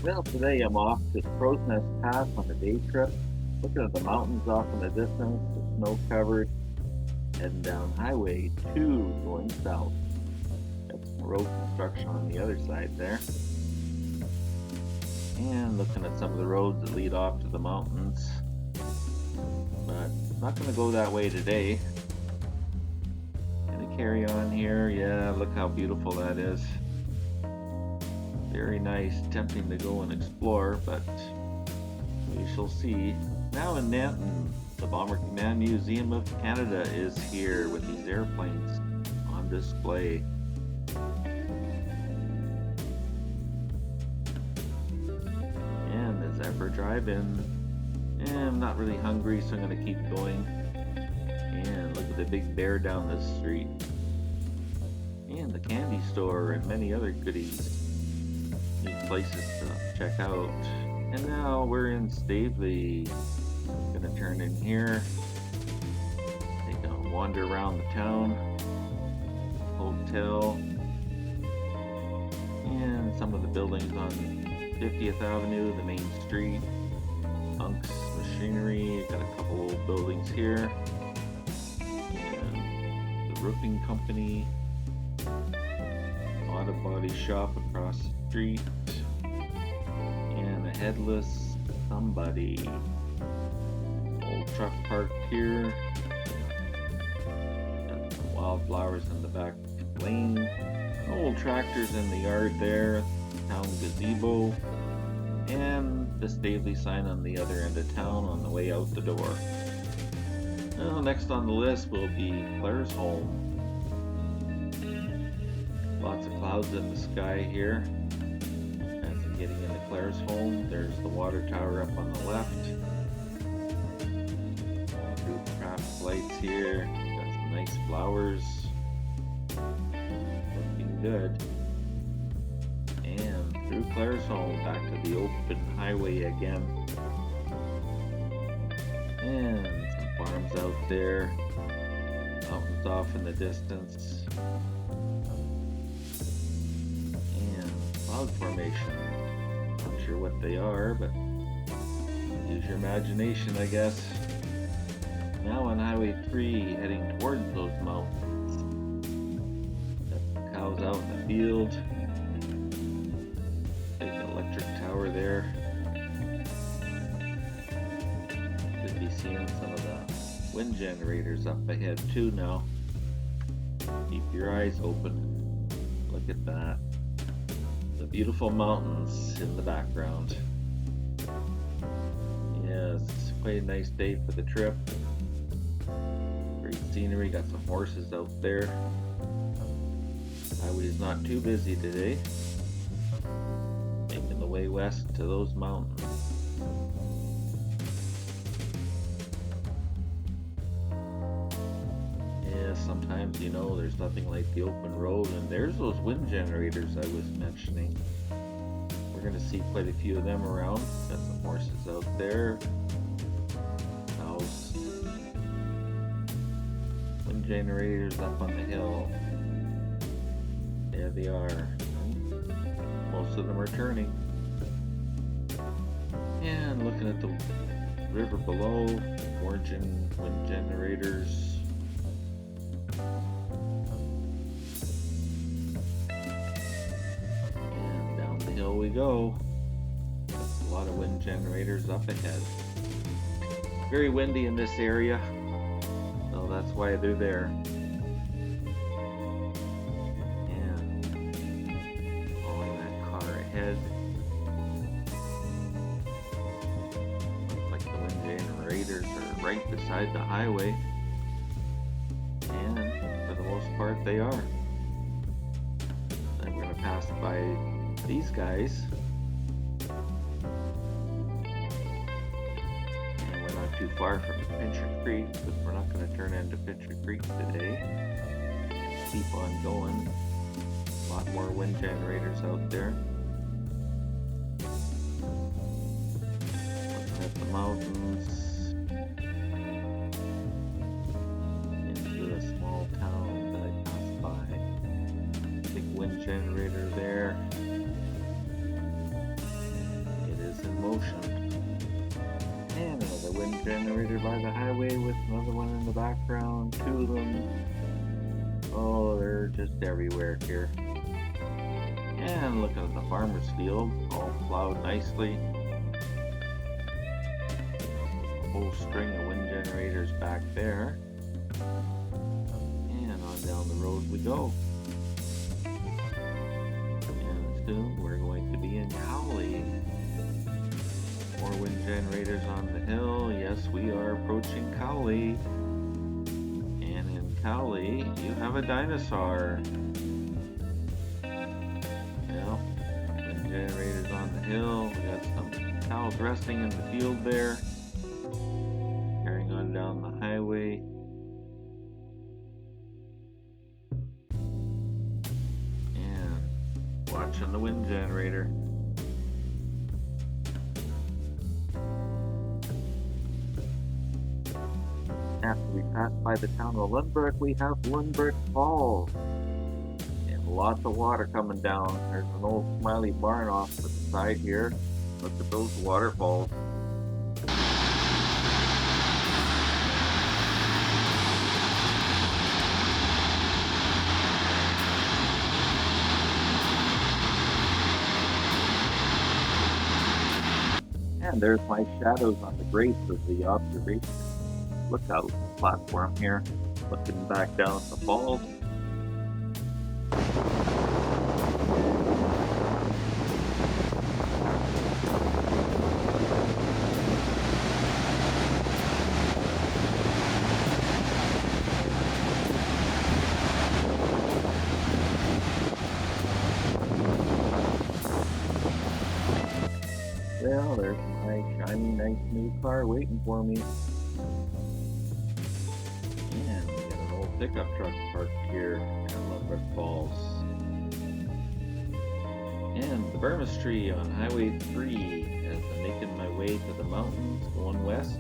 Well, today I'm off to Crowsnest Pass on a day trip, looking at the mountains off in the distance, the snow covered, heading down Highway 2 going south. Got some road construction on the other side there, and looking at some of the roads that lead off to the mountains. But not going to go that way today. Gonna carry on here. Yeah, look how beautiful that is. Very nice, tempting to go and explore, but we shall see. Now in Nanton, the Bomber Command Museum of Canada is here with these airplanes on display. And as I ever drive in, I'm not really hungry, so I'm going to keep going. And look at the big bear down this street. And the candy store and many other goodies. Neat places to check out. And now we're in Stavely. Gonna turn in here. Take a wander around the town. Hotel. And some of the buildings on 50th Avenue, the main street. Unk's Machinery. Got a couple old buildings here. And the roofing company. Auto body shop across the street, and a headless somebody. Old truck parked here. Got some wildflowers in the back lane. Old tractors in the yard there. Town gazebo, and the Stavely sign on the other end of town on the way out the door. Well, next on the list will be Claire's home. Lots of clouds in the sky here. As I'm getting into Claire's home, there's the water tower up on the left. Through craft lights here. Got some nice flowers. Looking good. And through Claire's home, back to the open highway again. And some farms out there. Mountains off in the distance. Cloud formation. Not sure what they are, but use your imagination, I guess. Now on Highway 3, heading towards those mountains. Got the cows out in the field. Big electric tower there. Could be seeing some of the wind generators up ahead too now. Keep your eyes open. Look at that. The beautiful mountains in the background. Yes, it's quite a nice day for the trip. Great scenery, got some horses out there. Highway is not too busy today. Making the way west to those mountains. Sometimes, there's nothing like the open road, and there's those wind generators I was mentioning. We're going to see quite a few of them around. Got some horses out there. Cows. Wind generators up on the hill. There they are. Most of them are turning. And looking at the river below, origin wind generators. Here we go. A lot of wind generators up ahead. Very windy in this area, so that's why they're there. And following that car ahead. Looks like the wind generators are right beside the highway. And for the most part they are. I'm going to pass by these guys, and we're not too far from Pincher Creek, but we're not going to turn into Pincher Creek today. Keep on going. A lot more wind generators out there. Looking at the mountains. Into a small town that I passed by. Big wind generator there. motion. And another wind generator by the highway with another one in the background. Two of them. Oh, they're just everywhere here. And look at the farmer's field, all plowed nicely. A whole string of wind generators back there. And on down the road we go. And soon we're going to be in Cowley. More wind generators on the hill. Yes, we are approaching Cowley. And in Cowley, you have a dinosaur. Well, wind generators on the hill. We got some cows resting in the field there. Carrying on down the highway. And watching the wind generator. After we pass by the town of Lundberg, we have Lundberg Falls. And lots of water coming down. There's an old smiley barn off to the side here. Look at those waterfalls. And there's my shadows on the grates of the observation lookout platform here, looking back down at the falls. Well, there's my shiny, nice new car waiting for me. And we got an old pickup truck parked here at Lundberg Falls. And the Burmese tree on Highway 3 as I'm making my way to the mountains going west.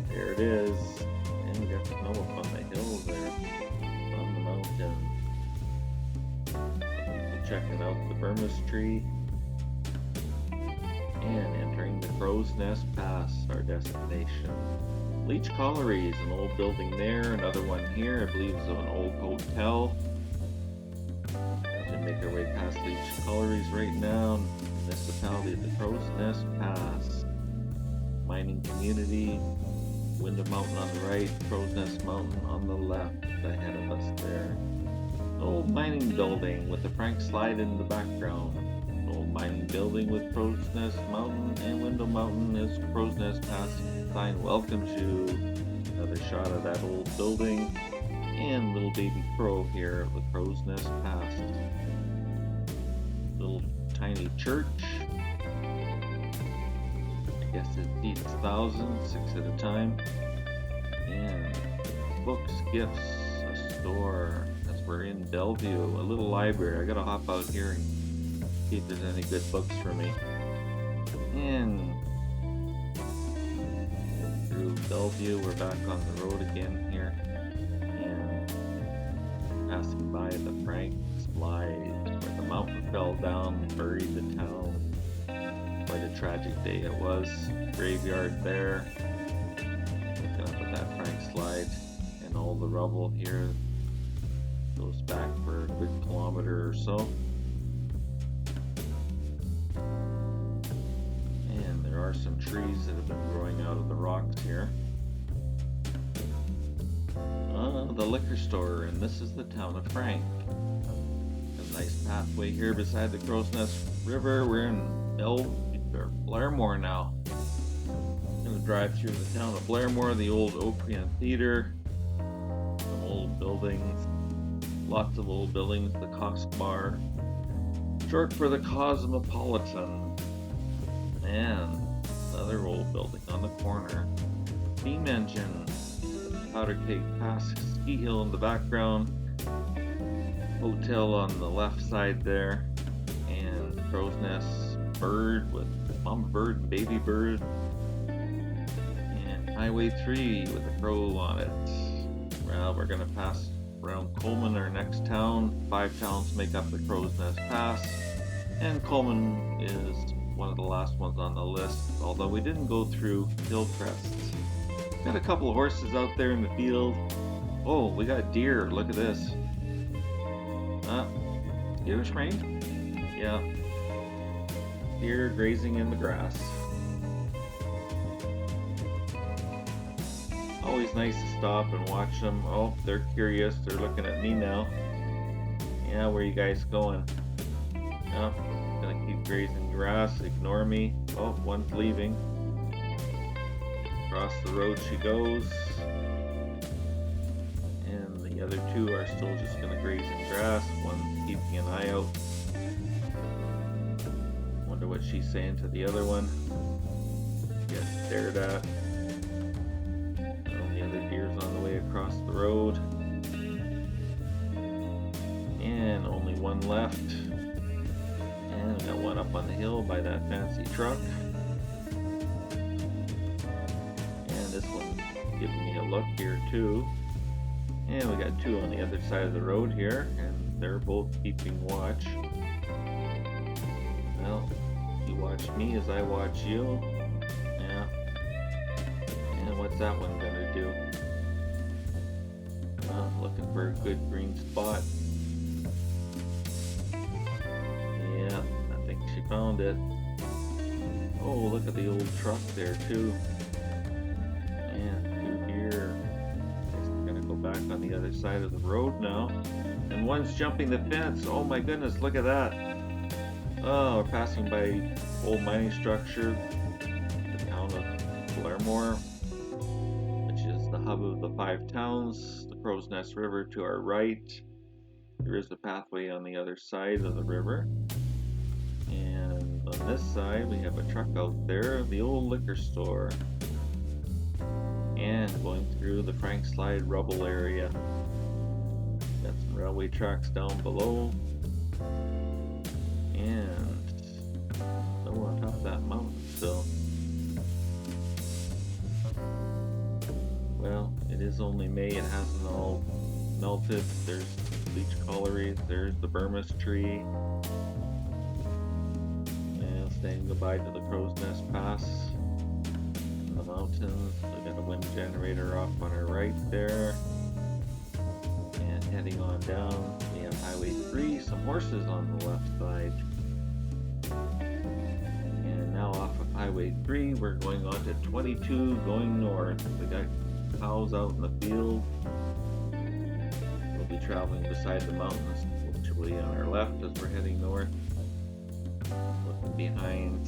There it is. And we got snow up on the hill there on the mountain. So checking out the Burmese tree. And entering the Crowsnest Pass, our destination. Leach Colliery is an old building there, another one here, I believe is an old hotel. As we make our way past Leach Collieries right now, municipality of the Crowsnest Pass. Mining community, Window Mountain on the right, Crowsnest Mountain on the left ahead of us there. An old mining building with a Frank slide in the background. Old mining building with Crowsnest Mountain and Window Mountain as Crowsnest Pass sign welcomes you. Another shot of that old building and little baby crow here at the Crowsnest Pass. Little tiny church. I guess it seats thousands, 6 at a time. And books, gifts, a store. As we're in Bellevue, a little library. I gotta hop out here and see if there's any good books for me. And through Bellevue, we're back on the road again here. And passing by the Frank slide where the mountain fell down and buried the town. Quite a tragic day it was. Graveyard there. Looking up at that Frank slide and all the rubble here. Goes back for a good kilometer or so. There are some trees that have been growing out of the rocks here. The liquor store, and this is the town of Frank. A nice pathway here beside the Crowsnest River. We're in Blairmore now. Gonna drive through the town of Blairmore, the old Oprian Theater, some old buildings, lots of old buildings, the Cost Bar, short for the Cosmopolitan, and another old building on the corner. Steam engine, Powder Cake Pass, ski hill in the background, hotel on the left side there, and Crowsnest bird with mama bird and baby bird, and Highway 3 with a crow on it. Well, we're going to pass around Coleman, our next town. 5 towns make up the Crowsnest Pass, and Coleman is one of the last ones on the list, although we didn't go through Hillcrest. Got a couple of horses out there in the field. Oh, we got deer. Look at this. Deer train? Yeah. Deer grazing in the grass. Always nice to stop and watch them. Oh, they're curious. They're looking at me now. Yeah, where you guys going? Oh, gonna keep grazing grass. Ignore me. Oh, one's leaving. Across the road she goes. And the other two are still just gonna graze in grass. One's keeping an eye out. Wonder what she's saying to the other one. Get stared at. The other deer's on the way across the road. And only one left. And we got one up on the hill by that fancy truck. And this one's giving me a look here too. And we got two on the other side of the road here, and they're both keeping watch. Well, you watch me as I watch you. Yeah. And what's that one gonna do? Looking for a good green spot. Yeah, I think she found it. Oh, look at the old truck there too. And two deer. We're gonna go back on the other side of the road now. And one's jumping the fence. Oh my goodness, look at that. Oh, we're passing by old mining structure, the town of Claremore, which is the hub of the 5 towns. The Crowsnest River to our right. There is a pathway on the other side of the river. And on this side, we have a truck out there, the old liquor store. And going through the Frank Slide rubble area. Got some railway tracks down below. And we're on top of that mountain still. Well, it is only May, it hasn't all melted. There's beach collieries, there's the Burmese tree. And saying goodbye to the Crowsnest Pass in the mountains. We got a wind generator off on our right there. And heading on down, we have Highway 3, some horses on the left side. And now off of Highway 3, we're going on to 22 going north. We got cows out in the field. We'll be traveling beside the mountains, which will be on our left as we're heading north. Looking behind.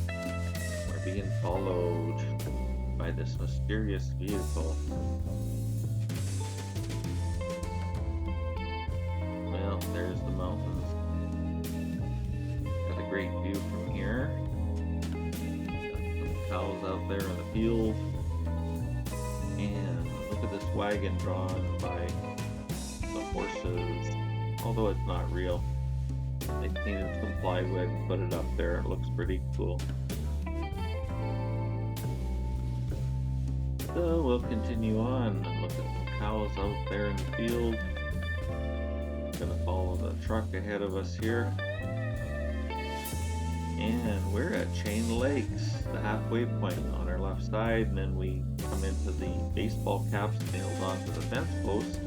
We're being followed by this mysterious vehicle. Well, there's the mountains. Got a great view from here. Got some cows out there in the field. And look at this wagon drawn by the horses. Although it's not real. They painted some plywood and put it up there. It looks pretty cool. So we'll continue on and look at some cows out there in the field. Gonna follow the truck ahead of us here. And we're at Chain Lakes, the halfway point on our left side, and then we come into the baseball caps nailed onto the fence post.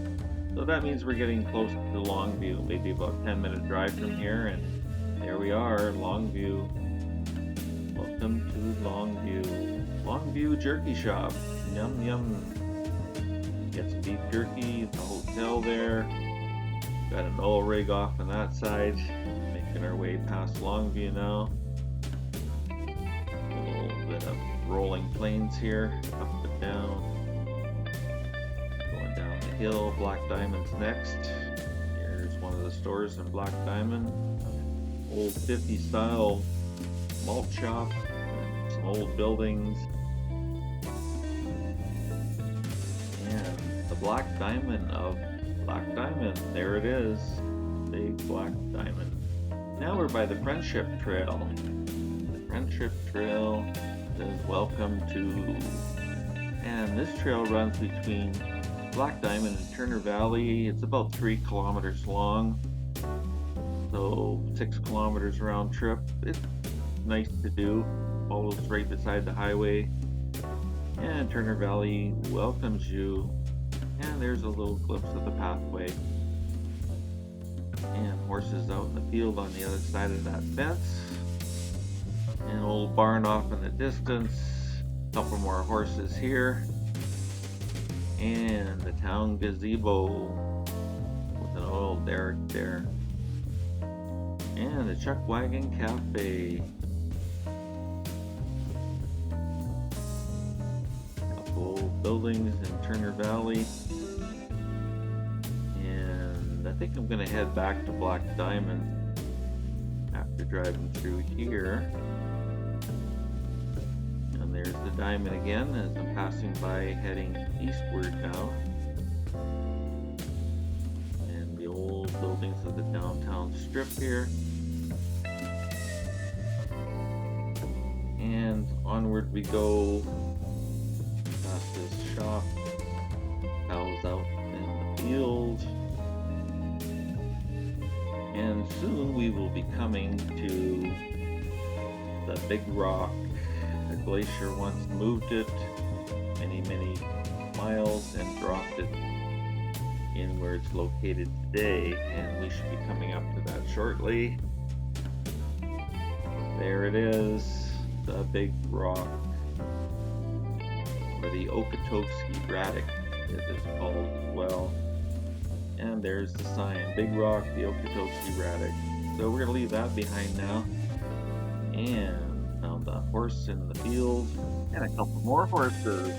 So that means we're getting close to Longview, maybe about a 10-minute drive from here, and there we are, Longview. Welcome to Longview. Longview Jerky Shop. Yum yum. Get some beef jerky at the hotel there. Got an oil rig off on that side. Making our way past Longview now. A little bit of rolling plains here, up and down. Going down the hill, Black Diamond's next. Here's one of the stores in Black Diamond. Old 50s style malt shop, and some old buildings. And the Black Diamond of Black Diamond, there it is. Big Black Diamond. Now we're by the Friendship Trail. The Friendship Trail says welcome to, and this trail runs between Black Diamond and Turner Valley. It's about 3 kilometers long. So 6 kilometers round trip. It's nice to do. Follows right beside the highway. And Turner Valley welcomes you. And there's a little glimpse of the pathway. And horses out in the field on the other side of that fence. An old barn off in the distance. A couple more horses here. And the town gazebo with an old derrick there. And the Chuck Wagon Cafe. Couple buildings in Turner Valley. And I think I'm going to head back to Black Diamond after driving through here. And there's the diamond again as I'm passing by heading eastward now. And the old buildings of the downtown strip here. And onward we go past this shop. Cows out in the field. And soon we will be coming to the big rock. The glacier once moved it many miles and dropped it in where it's located today, and we should be coming up to that shortly. There it is, the big rock, or the Okotoksky Braddock it is called as well. And there's the sign, Big Rock, the Okotoksky Braddock. So we're going to leave that behind now. And found a horse in the field. And a couple more horses.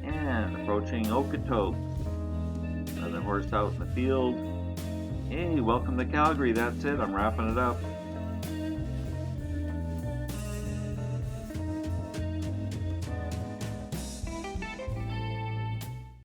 And approaching Okotoks. Another horse out in the field. Hey, welcome to Calgary. That's it. I'm wrapping it up.